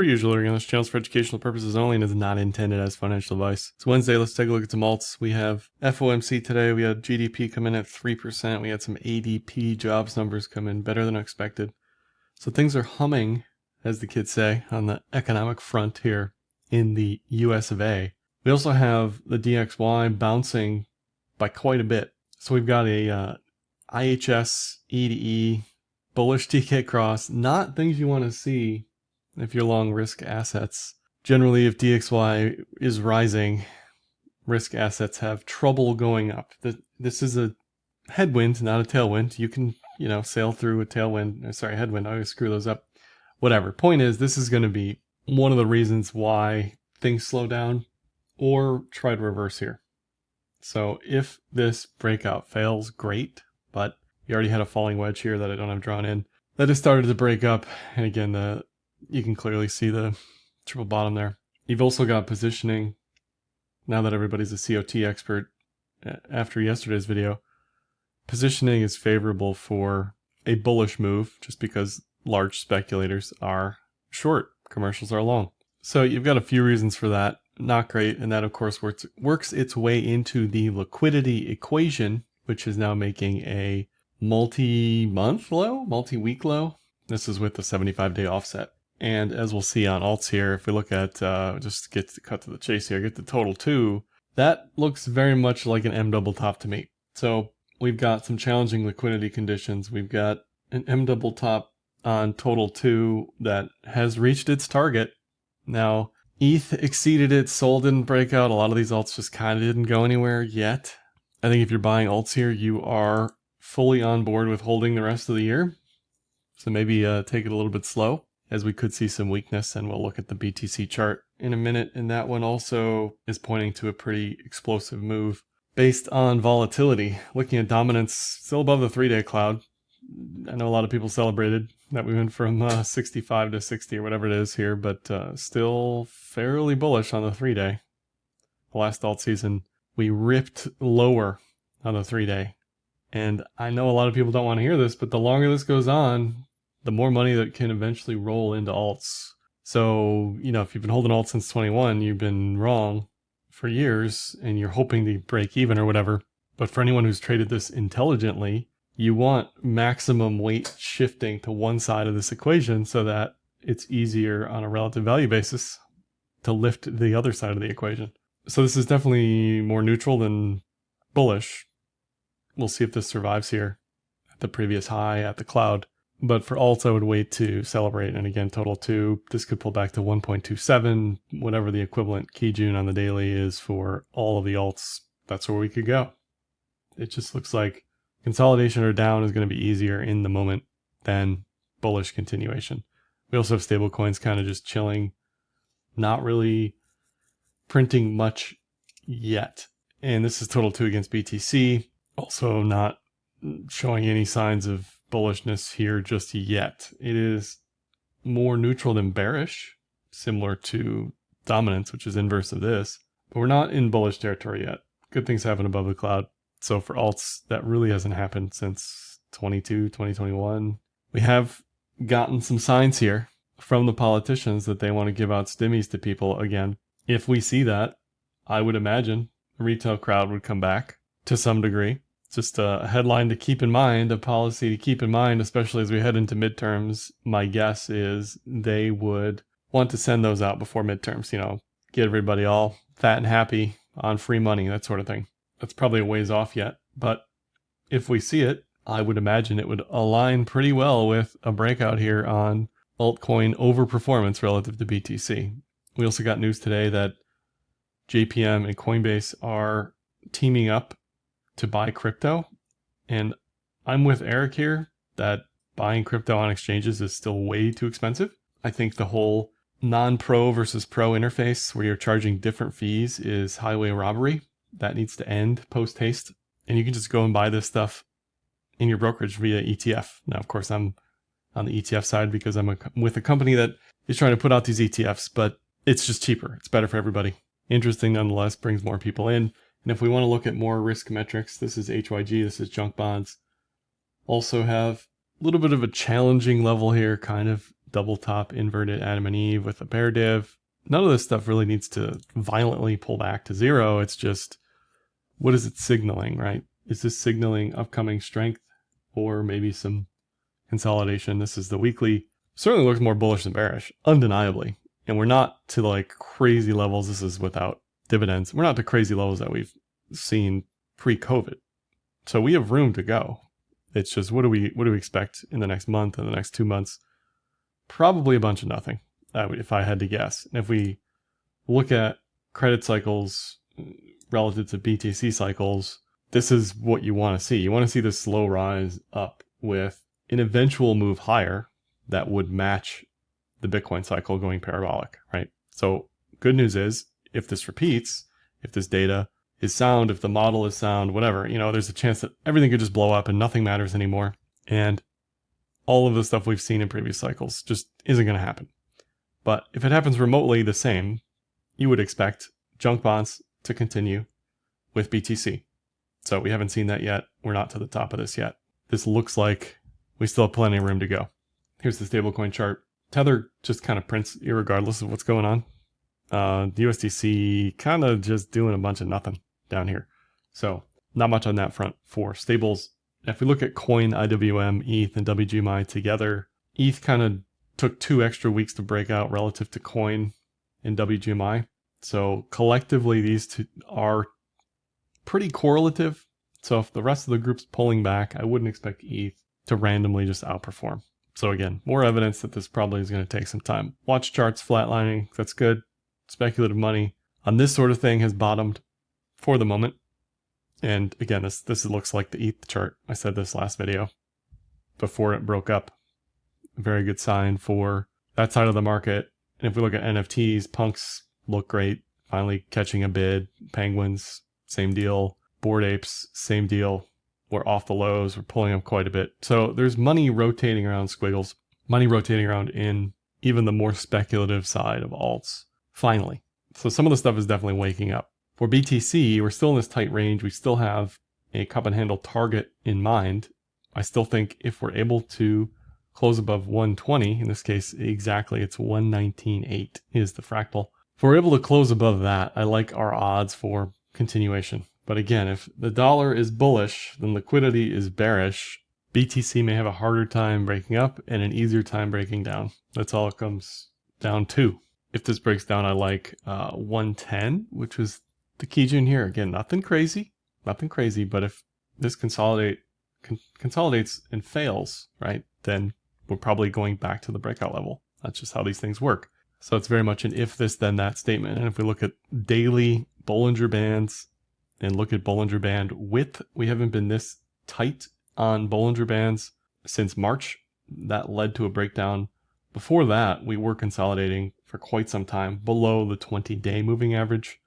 Per usual, again, this channel is for educational purposes only and is not intended as financial advice. It's Wednesday. Let's take a look at some alts. We have FOMC today. We had GDP come in at 3%. We had some ADP jobs numbers come in better than expected. So things are humming, as the kids say, on the economic front here in the US of A. We also have the DXY bouncing by quite a bit. So we've got a IHS, E to E, bullish TK cross, not things you want to see if you're long risk assets. Generally, if DXY is rising, risk assets have trouble going up. This is a headwind, not a tailwind. You can, sail through a tailwind. Headwind. I always screw those up. Whatever. Point is, this is going to be one of the reasons why things slow down or try to reverse here. So if this breakout fails, great. But you already had a falling wedge here that I don't have drawn in. That has started to break up. And again, you can clearly see the triple bottom there. You've also got positioning. Now that everybody's a COT expert after yesterday's video, positioning is favorable for a bullish move just because large speculators are short, commercials are long. So you've got a few reasons for that. Not great. And that, of course, works its way into the liquidity equation, which is now making a multi-month low, multi-week low. This is with the 75-day offset. And as we'll see on alts here, if we look at, just to cut to the chase here, get the total 2, that looks very much like an M double top to me. So we've got some challenging liquidity conditions. We've got an M double top on total 2 that has reached its target. Now, ETH exceeded it, Sol didn't break out. A lot of these alts just kind of didn't go anywhere yet. I think if you're buying alts here, you are fully on board with holding the rest of the year. So maybe take it a little bit slow, as we could see some weakness, and we'll look at the BTC chart in a minute. And that one also is pointing to a pretty explosive move based on volatility. Looking at dominance, still above the 3-day cloud. I know a lot of people celebrated that we went from 65 to 60 or whatever it is here, but still fairly bullish on the 3-day. The last alt season, we ripped lower on the 3-day. And I know a lot of people don't want to hear this, but the longer this goes on, the more money that can eventually roll into alts. So, if you've been holding alts since 21, you've been wrong for years and you're hoping to break even or whatever. But for anyone who's traded this intelligently, you want maximum weight shifting to one side of this equation so that it's easier on a relative value basis to lift the other side of the equation. So this is definitely more neutral than bullish. We'll see if this survives here at the previous high at the cloud. But for alts, I would wait to celebrate. And again, total 2, this could pull back to 1.27, whatever the equivalent key June on the daily is for all of the alts. That's where we could go. It just looks like consolidation or down is going to be easier in the moment than bullish continuation. We also have stablecoins kind of just chilling, not really printing much yet. And this is total 2 against BTC. Also not showing any signs of bullishness here just yet. It is more neutral than bearish, similar to dominance, which is inverse of this. But we're not in bullish territory yet. Good things happen above the cloud. So for alts, that really hasn't happened since 2021. We have gotten some signs here from the politicians that they want to give out stimmies to people again. If we see that, I would imagine the retail crowd would come back to some degree. Just a headline to keep in mind, a policy to keep in mind, especially as we head into midterms. My guess is they would want to send those out before midterms, get everybody all fat and happy on free money, that sort of thing. That's probably a ways off yet, but if we see it, I would imagine it would align pretty well with a breakout here on altcoin overperformance relative to BTC. We also got news today that JPM and Coinbase are teaming up to buy crypto, and I'm with Eric here that buying crypto on exchanges is still way too expensive. I think the whole non-pro versus pro interface where you're charging different fees is highway robbery. That needs to end post-haste. And you can just go and buy this stuff in your brokerage via ETF. Now, of course, I'm on the ETF side because I'm with a company that is trying to put out these ETFs, but it's just cheaper. It's better for everybody. Interesting nonetheless, brings more people in. And if we want to look at more risk metrics, this is HYG, this is junk bonds. Also have a little bit of a challenging level here, kind of double top inverted Adam and Eve with a bear div. None of this stuff really needs to violently pull back to zero. It's just, what is it signaling, right? Is this signaling upcoming strength or maybe some consolidation? This is the weekly. Certainly looks more bullish than bearish, undeniably. And we're not to like crazy levels. This is without dividends. We're not to crazy levels that we've seen pre-COVID. So we have room to go. It's just, what do we expect in the next month and the next 2 months? Probably a bunch of nothing, if I had to guess. And if we look at credit cycles relative to BTC cycles, this is what you want to see. You want to see this slow rise up with an eventual move higher that would match the Bitcoin cycle going parabolic, right? So good news is, if this repeats, if this data is sound, if the model is sound, whatever, there's a chance that everything could just blow up and nothing matters anymore. And all of the stuff we've seen in previous cycles just isn't going to happen. But if it happens remotely the same, you would expect junk bonds to continue with BTC. So we haven't seen that yet. We're not to the top of this yet. This looks like we still have plenty of room to go. Here's the stablecoin chart. Tether just kind of prints irregardless of what's going on. The USDC kind of just doing a bunch of nothing down here. So not much on that front for stables. If we look at coin, IWM, ETH, and WGMI together, ETH kind of took 2 extra weeks to break out relative to coin and WGMI. So collectively, these two are pretty correlative. So if the rest of the group's pulling back, I wouldn't expect ETH to randomly just outperform. So again, more evidence that this probably is going to take some time. Watch charts flatlining. That's good. Speculative money on this sort of thing has bottomed for the moment. And again, this looks like the ETH chart. I said this last video before it broke up. Very good sign for that side of the market. And if we look at NFTs, punks look great. Finally catching a bid. Penguins, same deal. Bored apes, same deal. We're off the lows. We're pulling up quite a bit. So there's money rotating around squiggles. Money rotating around in even the more speculative side of alts. Finally. So some of the stuff is definitely waking up. For BTC, we're still in this tight range. We still have a cup and handle target in mind. I still think if we're able to close above 120, in this case, exactly, it's 119.8 is the fractal. If we're able to close above that, I like our odds for continuation. But again, if the dollar is bullish, then liquidity is bearish. BTC may have a harder time breaking up and an easier time breaking down. That's all it comes down to. If this breaks down, I like 110, which was the key tune here. Again, nothing crazy, but if this consolidates and fails, right, then we're probably going back to the breakout level. That's just how these things work. So it's very much an if this, then that statement. And if we look at daily Bollinger Bands and look at Bollinger Band width, we haven't been this tight on Bollinger Bands since March. That led to a breakdown. Before that, we were consolidating for quite some time below the 20-day moving average.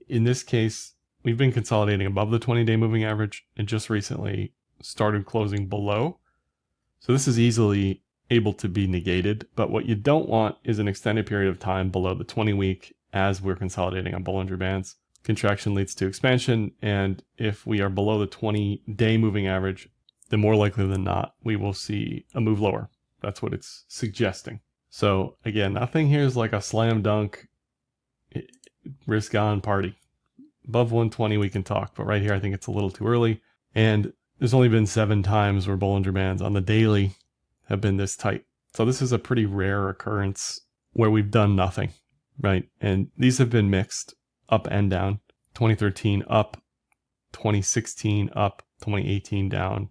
In this case, we've been consolidating above the 20-day moving average and just recently started closing below. So this is easily able to be negated, but what you don't want is an extended period of time below the 20-week as we're consolidating on Bollinger Bands. Contraction leads to expansion, and if we are below the 20-day moving average, then more likely than not, we will see a move lower. That's what it's suggesting. So again, nothing here is like a slam dunk, risk on party. Above 120 we can talk, but right here I think it's a little too early. And there's only been 7 times where Bollinger Bands on the daily have been this tight. So this is a pretty rare occurrence where we've done nothing, right? And these have been mixed up and down. 2013 up, 2016 up, 2018 down,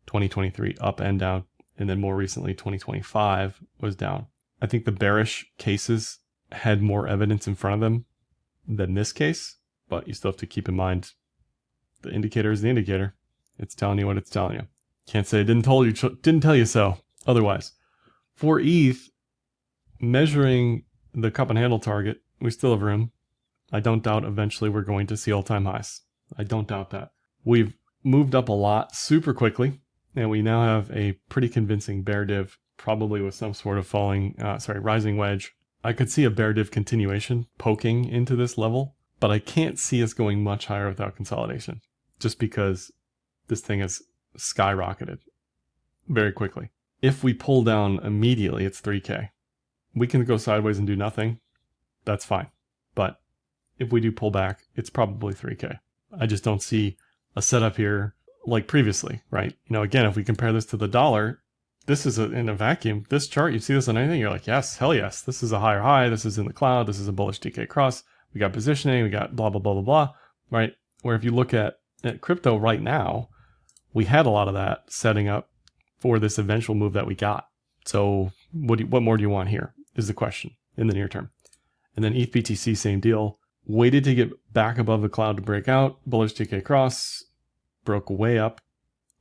2023 up and down. And then more recently, 2025 was down. I think the bearish cases had more evidence in front of them than this case, but you still have to keep in mind the indicator is the indicator. It's telling you what it's telling you. Can't say it didn't tell you so otherwise. For ETH, measuring the cup and handle target, we still have room. I don't doubt eventually we're going to see all-time highs. I don't doubt that. We've moved up a lot super quickly. And we now have a pretty convincing bear div, probably with some sort of rising wedge. I could see a bear div continuation poking into this level, but I can't see us going much higher without consolidation, just because this thing has skyrocketed very quickly. If we pull down immediately, it's 3K. We can go sideways and do nothing. That's fine. But if we do pull back, it's probably 3K. I just don't see a setup here like previously, right? You know, again, if we compare this to the dollar, this is in a vacuum. This chart, you see this on anything, you're like, yes, hell yes. This is a higher high. This is in the cloud. This is a bullish DK cross. We got positioning. We got blah, blah, blah, blah, blah, right? Where if you look at crypto right now, we had a lot of that setting up for this eventual move that we got. So what more do you want here is the question in the near term. And then ETH BTC, same deal. Waited to get back above the cloud to break out. Bullish DK cross. Broke way up.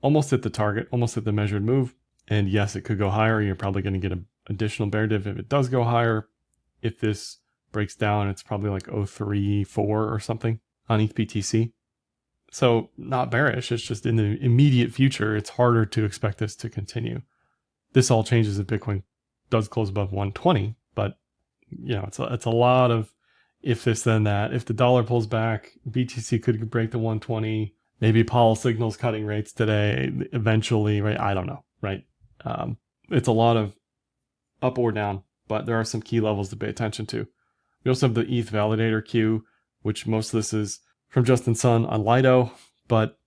Almost hit the target. Almost hit the measured move. And yes, it could go higher. You're probably going to get an additional bear div if it does go higher. If this breaks down, it's probably like 0.34 or something on ETH BTC. So not bearish. It's just in the immediate future, it's harder to expect this to continue. This all changes if Bitcoin does close above 120, but you know, it's a lot of if this then that. If the dollar pulls back, BTC could break the 120. Maybe Powell signals cutting rates today eventually, right? I don't know, right? It's a lot of up or down, but there are some key levels to pay attention to. We also have the ETH validator queue, which most of this is from Justin Sun on Lido, but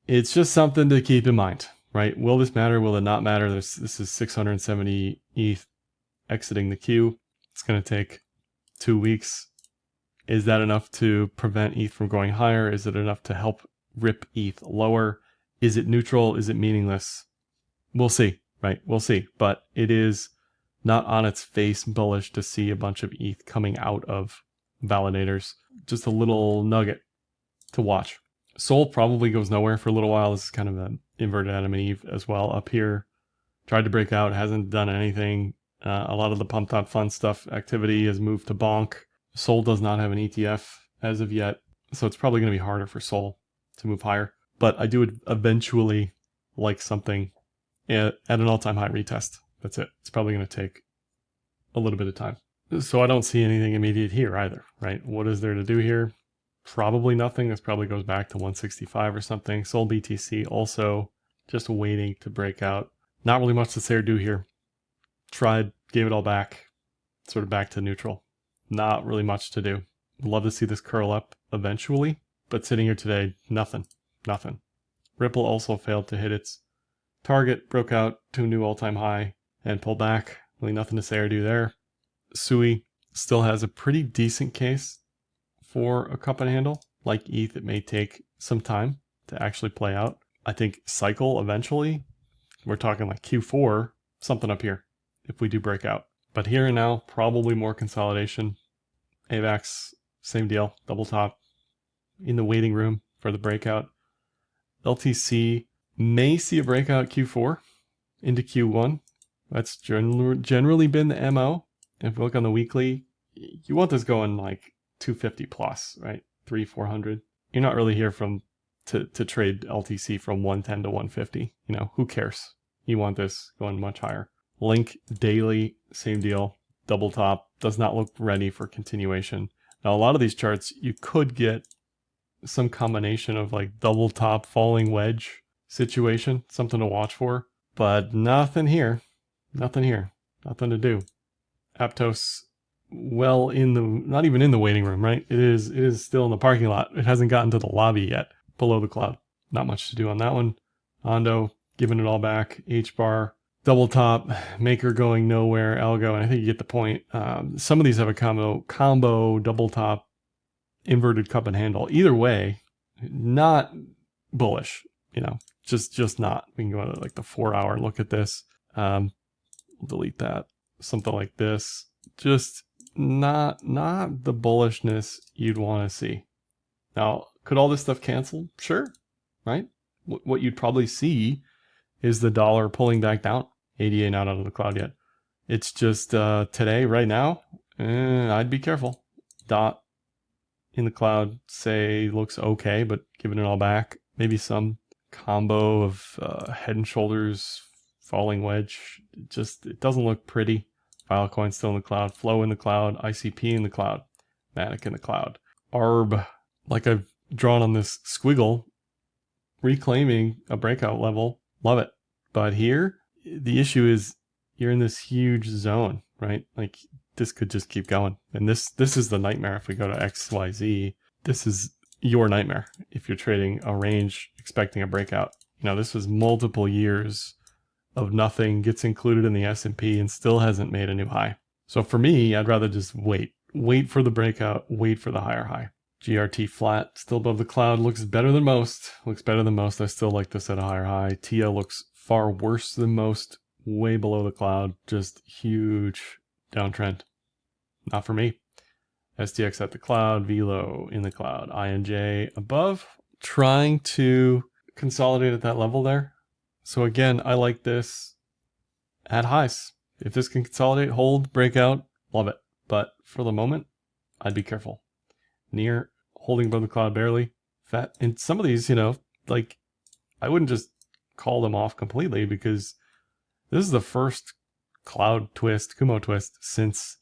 it's just something to keep in mind, right? Will this matter? Will it not matter? This is 670 ETH exiting the queue. It's going to take 2 weeks. Is that enough to prevent ETH from going higher? Is it enough to help rip ETH lower? Is it neutral? Is it meaningless? We'll see, right? We'll see. But it is not on its face bullish to see a bunch of ETH coming out of validators. Just a little nugget to watch. Sol probably goes nowhere for a little while. This is kind of an inverted Adam and Eve as well up here. Tried to break out, hasn't done anything. A lot of the pump.fun stuff activity has moved to bonk. Sol does not have an ETF as of yet, so it's probably going to be harder for Sol to move higher. But I do eventually like something at an all-time high retest. That's it. It's probably going to take a little bit of time. So I don't see anything immediate here either, right? What is there to do here? Probably nothing. This probably goes back to 165 or something. Sol BTC also just waiting to break out. Not really much to say or do here. Tried, gave it all back, sort of back to neutral. Not really much to do. Love to see this curl up eventually, but sitting here today, nothing. Ripple also failed to hit its target, broke out to a new all-time high and pulled back. Really nothing to say or do there. Sui still has a pretty decent case for a cup and handle. Like ETH, it may take some time to actually play out. I think cycle eventually, we're talking like Q4, something up here if we do break out. But here and now, probably more consolidation. AVAX, same deal, double top in the waiting room for the breakout. LTC may see a breakout Q4 into Q1. That's generally been the MO. If you look on the weekly, you want this going like 250 plus, right? 300-400. You're not really here to trade LTC from 110 to 150. You know, who cares? You want this going much higher. Link daily, same deal. Double top does not look ready for continuation. Now, a lot of these charts, you could get some combination of like double top falling wedge situation, something to watch for, but nothing here. Nothing to do. Aptos, well, not even in the waiting room, right? It is still in the parking lot. It hasn't gotten to the lobby yet, below the cloud. Not much to do on that one. Ondo, giving it all back. H-bar, double top, maker going nowhere, algo, and I think you get the point. Some of these have a combo, double top, inverted cup and handle. Either way, not bullish, you know, just not. We can go to like the 4-hour look at this. We'll delete that. Something like this. Just not the bullishness you'd want to see. Now, could all this stuff cancel? Sure, right? What you'd probably see is the dollar pulling back down. ADA not out of the cloud yet. It's just today, right now, I'd be careful. Dot in the cloud, say, looks okay, but giving it all back. Maybe some combo of head and shoulders, falling wedge. It doesn't look pretty. Altcoin still in the cloud. Flow in the cloud. ICP in the cloud. Matic in the cloud. ARB, like I've drawn on this squiggle, reclaiming a breakout level. Love it. But here, the issue is you're in this huge zone, right? Like this could just keep going. And this is the nightmare. If we go to XYZ, this is your nightmare. If you're trading a range expecting a breakout, you know, this was multiple years of nothing, gets included in the S&P and still hasn't made a new high. So for me, I'd rather just wait for the breakout, wait for the higher high. GRT flat, still above the cloud, looks better than most. I still like this at a higher high. TIA looks far worse than most, way below the cloud, just huge downtrend. Not for me. SDX at the cloud, VLO in the cloud, INJ above, trying to consolidate at that level there. So again, I like this at highs. If this can consolidate, hold, breakout, love it. But for the moment, I'd be careful. Near, holding above the cloud barely, fat. And some of these, you know, like I wouldn't just call them off completely because this is the first cloud twist, Kumo twist since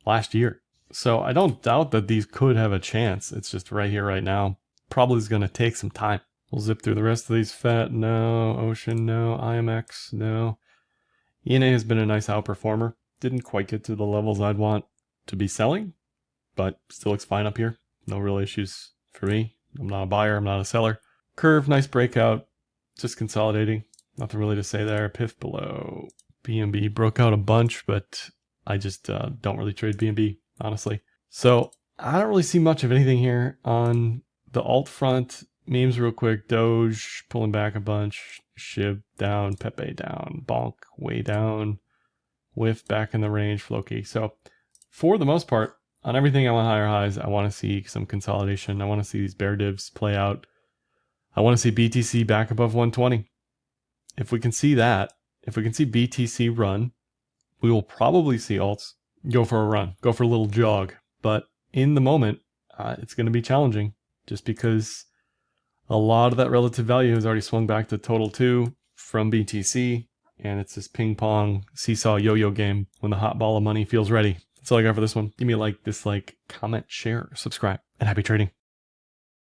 last year. So I don't doubt that these could have a chance. It's just right here, right now. Probably is going to take some time. We'll zip through the rest of these. Fat, no. Ocean, no. IMX, no. ENA has been a nice outperformer. Didn't quite get to the levels I'd want to be selling, but still looks fine up here. No real issues for me. I'm not a buyer. I'm not a seller. Curve, nice breakout. Just consolidating. Nothing really to say there. PIF below. BNB broke out a bunch, but I just don't really trade BNB, honestly. So I don't really see much of anything here on the alt front. Memes real quick. Doge pulling back a bunch. SHIB down. Pepe down. Bonk way down. Whiff back in the range. Floki. So for the most part, on everything I want higher highs, I want to see some consolidation. I want to see these bear divs play out. I want to see BTC back above 120. If we can see that, if we can see BTC run, we will probably see alts go for a run, go for a little jog. But in the moment, it's going to be challenging just because a lot of that relative value has already swung back to total 2 from BTC. And it's this ping pong seesaw yo-yo game when the hot ball of money feels ready. That's all I got for this one. Give me a like, dislike, comment, share, subscribe, and happy trading.